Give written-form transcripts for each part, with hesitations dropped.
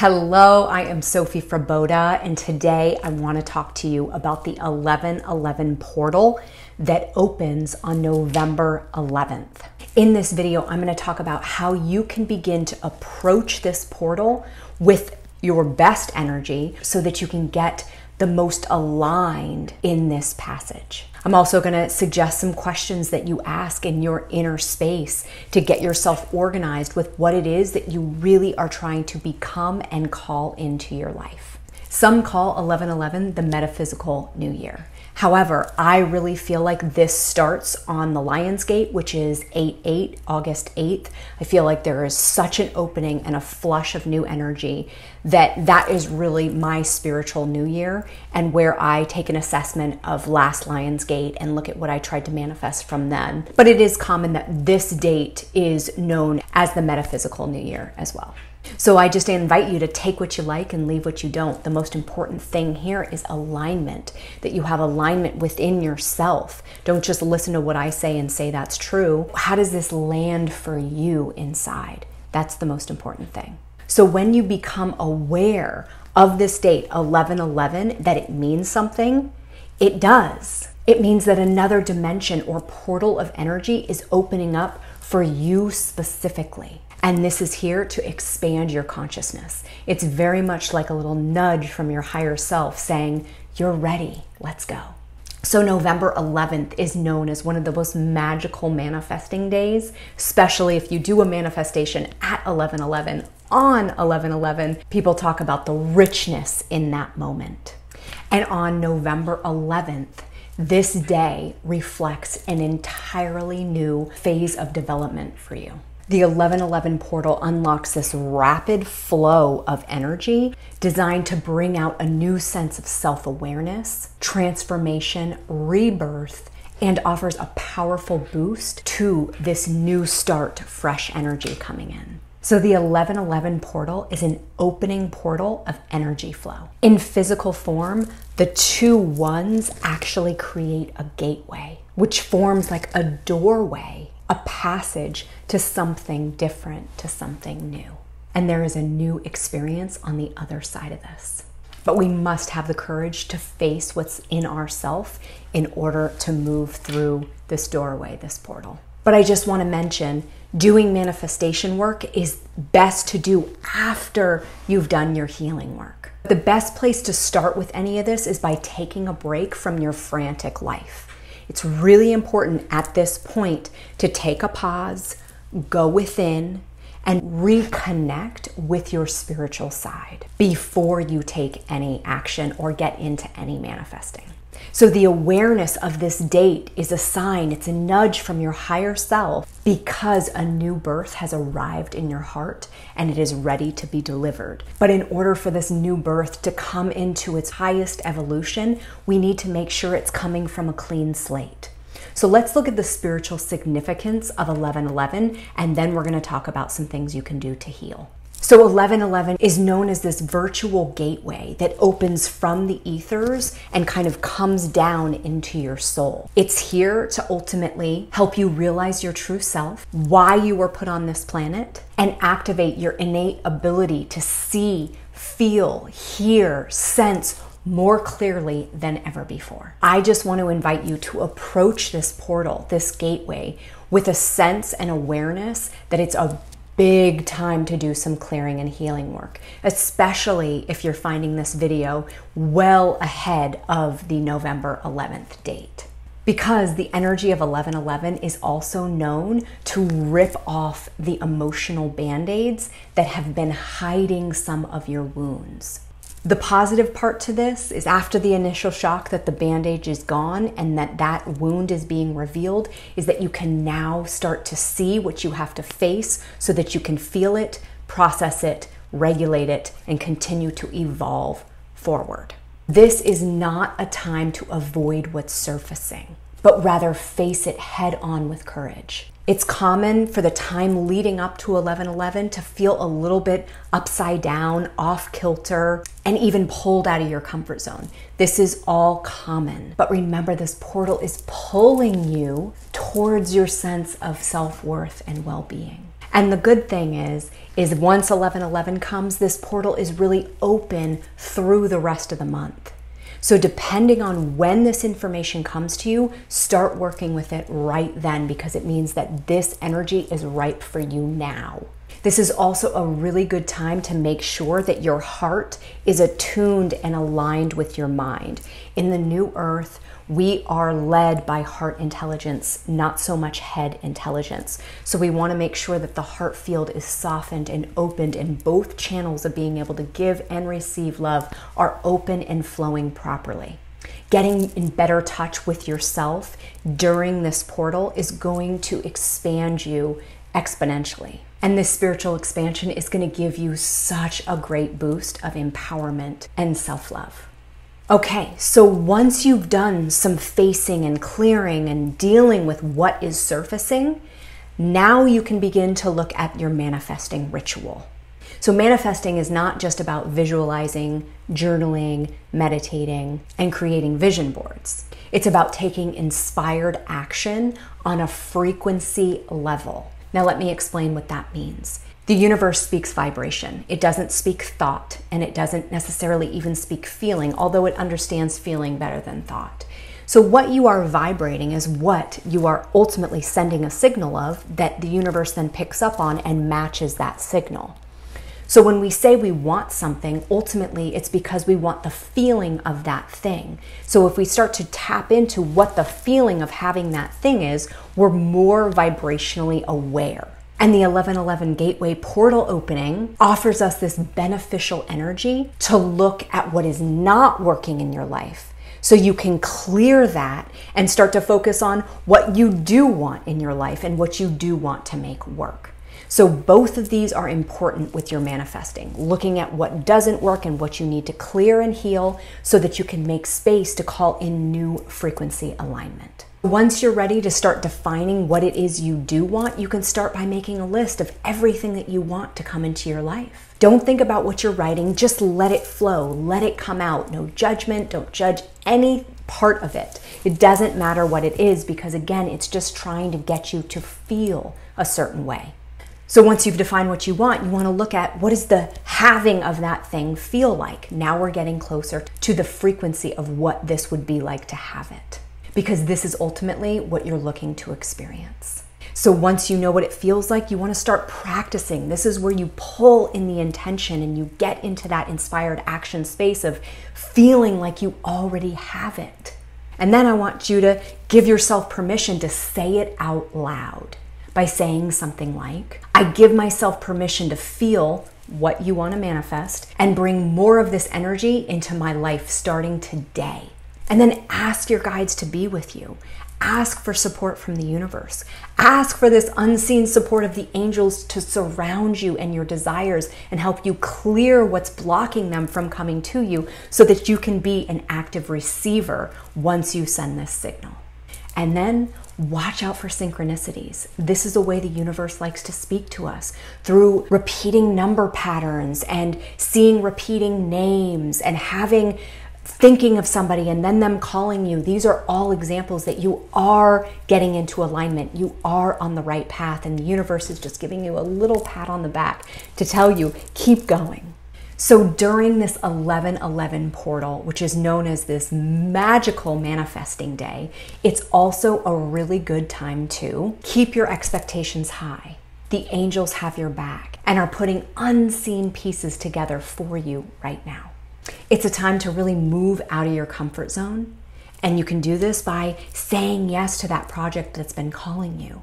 Hello, I am Sophie Fraboda, and today I want to talk to you about the 1111 portal that opens on November 11th. In this video, I'm going to talk about how you can begin to approach this portal with your best energy so that you can get the most aligned in this passage. I'm also going to suggest some questions that you ask in your inner space to get yourself organized with what it is that you really are trying to become and call into your life. Some call 1111 the metaphysical new year. However, I really feel like this starts on the Lion's Gate, which is 8/8, August 8th. I feel like there is such an opening and a flush of new energy that is really my spiritual new year, and where I take an assessment of last Lion's Gate and look at what I tried to manifest from then. But it is common that this date is known as the metaphysical new year as well. So I just invite you to take what you like and leave what you don't. The most important thing here is alignment, that you have alignment within yourself. Don't just listen to what I say and say that's true. How does this land for you inside? That's the most important thing. So when you become aware of this date, 1111, that it means something, it does. It means that another dimension or portal of energy is opening up for you specifically. And this is here to expand your consciousness. It's very much like a little nudge from your higher self saying, you're ready, let's go. So November 11th is known as one of the most magical manifesting days, especially if you do a manifestation at 1111. On 1111, people talk about the richness in that moment. And on November 11th, this day reflects an entirely new phase of development for you. The 1111 portal unlocks this rapid flow of energy designed to bring out a new sense of self-awareness, transformation, rebirth, and offers a powerful boost to this new start, fresh energy coming in. So the 1111 portal is an opening portal of energy flow. In physical form, the two ones actually create a gateway, which forms like a doorway, a passage to something different, to something new. And there is a new experience on the other side of this. But we must have the courage to face what's in ourself in order to move through this doorway, this portal. But I just want to mention, doing manifestation work is best to do after you've done your healing work. The best place to start with any of this is by taking a break from your frantic life. It's really important at this point to take a pause, go within, and reconnect with your spiritual side before you take any action or get into any manifesting. So the awareness of this date is a sign, it's a nudge from your higher self because a new birth has arrived in your heart and it is ready to be delivered. But in order for this new birth to come into its highest evolution, we need to make sure it's coming from a clean slate. So let's look at the spiritual significance of 1111, and then we're going to talk about some things you can do to heal. So 1111 is known as this virtual gateway that opens from the ethers and kind of comes down into your soul. It's here to ultimately help you realize your true self, why you were put on this planet, and activate your innate ability to see, feel, hear, sense more clearly than ever before. I just want to invite you to approach this portal, this gateway, with a sense and awareness that it's a big time to do some clearing and healing work, especially if you're finding this video well ahead of the November 11th date. Because the energy of 1111 is also known to rip off the emotional band-aids that have been hiding some of your wounds. The positive part to this is after the initial shock that the bandage is gone and that wound is being revealed, is that you can now start to see what you have to face so that you can feel it, process it, regulate it, and continue to evolve forward. This is not a time to avoid what's surfacing, but rather face it head on with courage. It's common for the time leading up to 1111 to feel a little bit upside down, off kilter, and even pulled out of your comfort zone. This is all common. But remember, this portal is pulling you towards your sense of self-worth and well-being. And the good thing is once 11/11 comes, this portal is really open through the rest of the month. So depending on when this information comes to you, start working with it right then, because it means that this energy is ripe for you now. This is also a really good time to make sure that your heart is attuned and aligned with your mind. In the new earth, we are led by heart intelligence, not so much head intelligence. So we want to make sure that the heart field is softened and opened, and both channels of being able to give and receive love are open and flowing properly. Getting in better touch with yourself during this portal is going to expand you exponentially. And this spiritual expansion is going to give you such a great boost of empowerment and self-love. Okay, so once you've done some facing and clearing and dealing with what is surfacing, now you can begin to look at your manifesting ritual. So manifesting is not just about visualizing, journaling, meditating, and creating vision boards. It's about taking inspired action on a frequency level. Now let me explain what that means. The universe speaks vibration. It doesn't speak thought, and it doesn't necessarily even speak feeling, although it understands feeling better than thought. So what you are vibrating is what you are ultimately sending a signal of, that the universe then picks up on and matches that signal. So when we say we want something, ultimately it's because we want the feeling of that thing. So if we start to tap into what the feeling of having that thing is, we're more vibrationally aware. And the 11/11 gateway portal opening offers us this beneficial energy to look at what is not working in your life, so you can clear that and start to focus on what you do want in your life and what you do want to make work. So both of these are important with your manifesting, looking at what doesn't work and what you need to clear and heal so that you can make space to call in new frequency alignment. Once you're ready to start defining what it is you do want, you can start by making a list of everything that you want to come into your life. Don't think about what you're writing, just let it flow, let it come out. No judgment, don't judge any part of it. It doesn't matter what it is, because again, it's just trying to get you to feel a certain way. So once you've defined what you want to look at what does the having of that thing feel like. Now we're getting closer to the frequency of what this would be like to have it, because this is ultimately what you're looking to experience. So once you know what it feels like, you want to start practicing. This is where you pull in the intention and you get into that inspired action space of feeling like you already have it. And then I want you to give yourself permission to say it out loud by saying something like, I give myself permission to feel what you want to manifest and bring more of this energy into my life starting today. And then ask your guides to be with you. Ask for support from the universe. Ask for this unseen support of the angels to surround you and your desires and help you clear what's blocking them from coming to you so that you can be an active receiver once you send this signal. And then watch out for synchronicities. This is a way the universe likes to speak to us, through repeating number patterns and seeing repeating names and thinking of somebody and then them calling you. These are all examples that you are getting into alignment. You are on the right path, and the universe is just giving you a little pat on the back to tell you, keep going. So during this 11/11 portal, which is known as this magical manifesting day, it's also a really good time to keep your expectations high. The angels have your back and are putting unseen pieces together for you right now. It's a time to really move out of your comfort zone, and you can do this by saying yes to that project that's been calling you.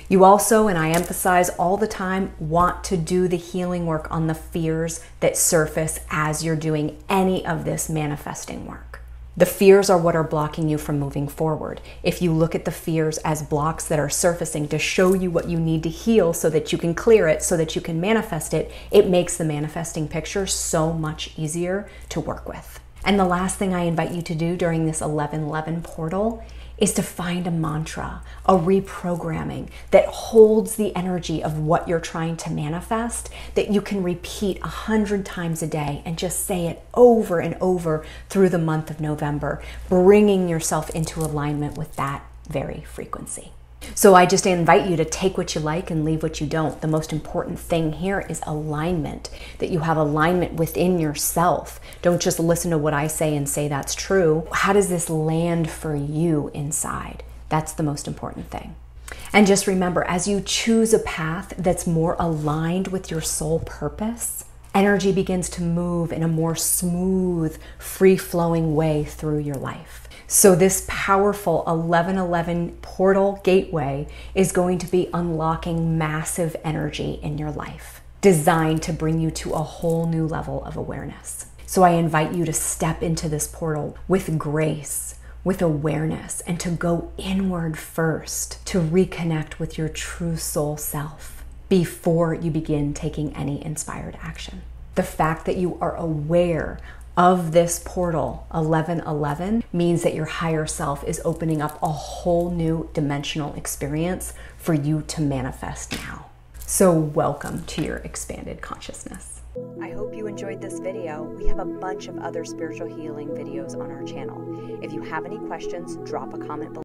You also, and I emphasize all the time, want to do the healing work on the fears that surface as you're doing any of this manifesting work. The fears are what are blocking you from moving forward. If you look at the fears as blocks that are surfacing to show you what you need to heal so that you can clear it, so that you can manifest it, it makes the manifesting picture so much easier to work with. And the last thing I invite you to do during this 11/11 portal is to find a mantra, a reprogramming that holds the energy of what you're trying to manifest, that you can repeat 100 times a day and just say it over and over through the month of November, bringing yourself into alignment with that very frequency. So I just invite you to take what you like and leave what you don't. The most important thing here is alignment, that you have alignment within yourself. Don't just listen to what I say and say that's true. How does this land for you inside? That's the most important thing. And just remember, as you choose a path that's more aligned with your soul purpose, energy begins to move in a more smooth, free-flowing way through your life. So this powerful 1111 portal gateway is going to be unlocking massive energy in your life, designed to bring you to a whole new level of awareness. So I invite you to step into this portal with grace, with awareness, and to go inward first to reconnect with your true soul self before you begin taking any inspired action. The fact that you are aware of this portal 1111 means that your higher self is opening up a whole new dimensional experience for you to manifest now. So welcome to your expanded consciousness. I hope you enjoyed this video. We have a bunch of other spiritual healing videos on our channel. If you have any questions, drop a comment below.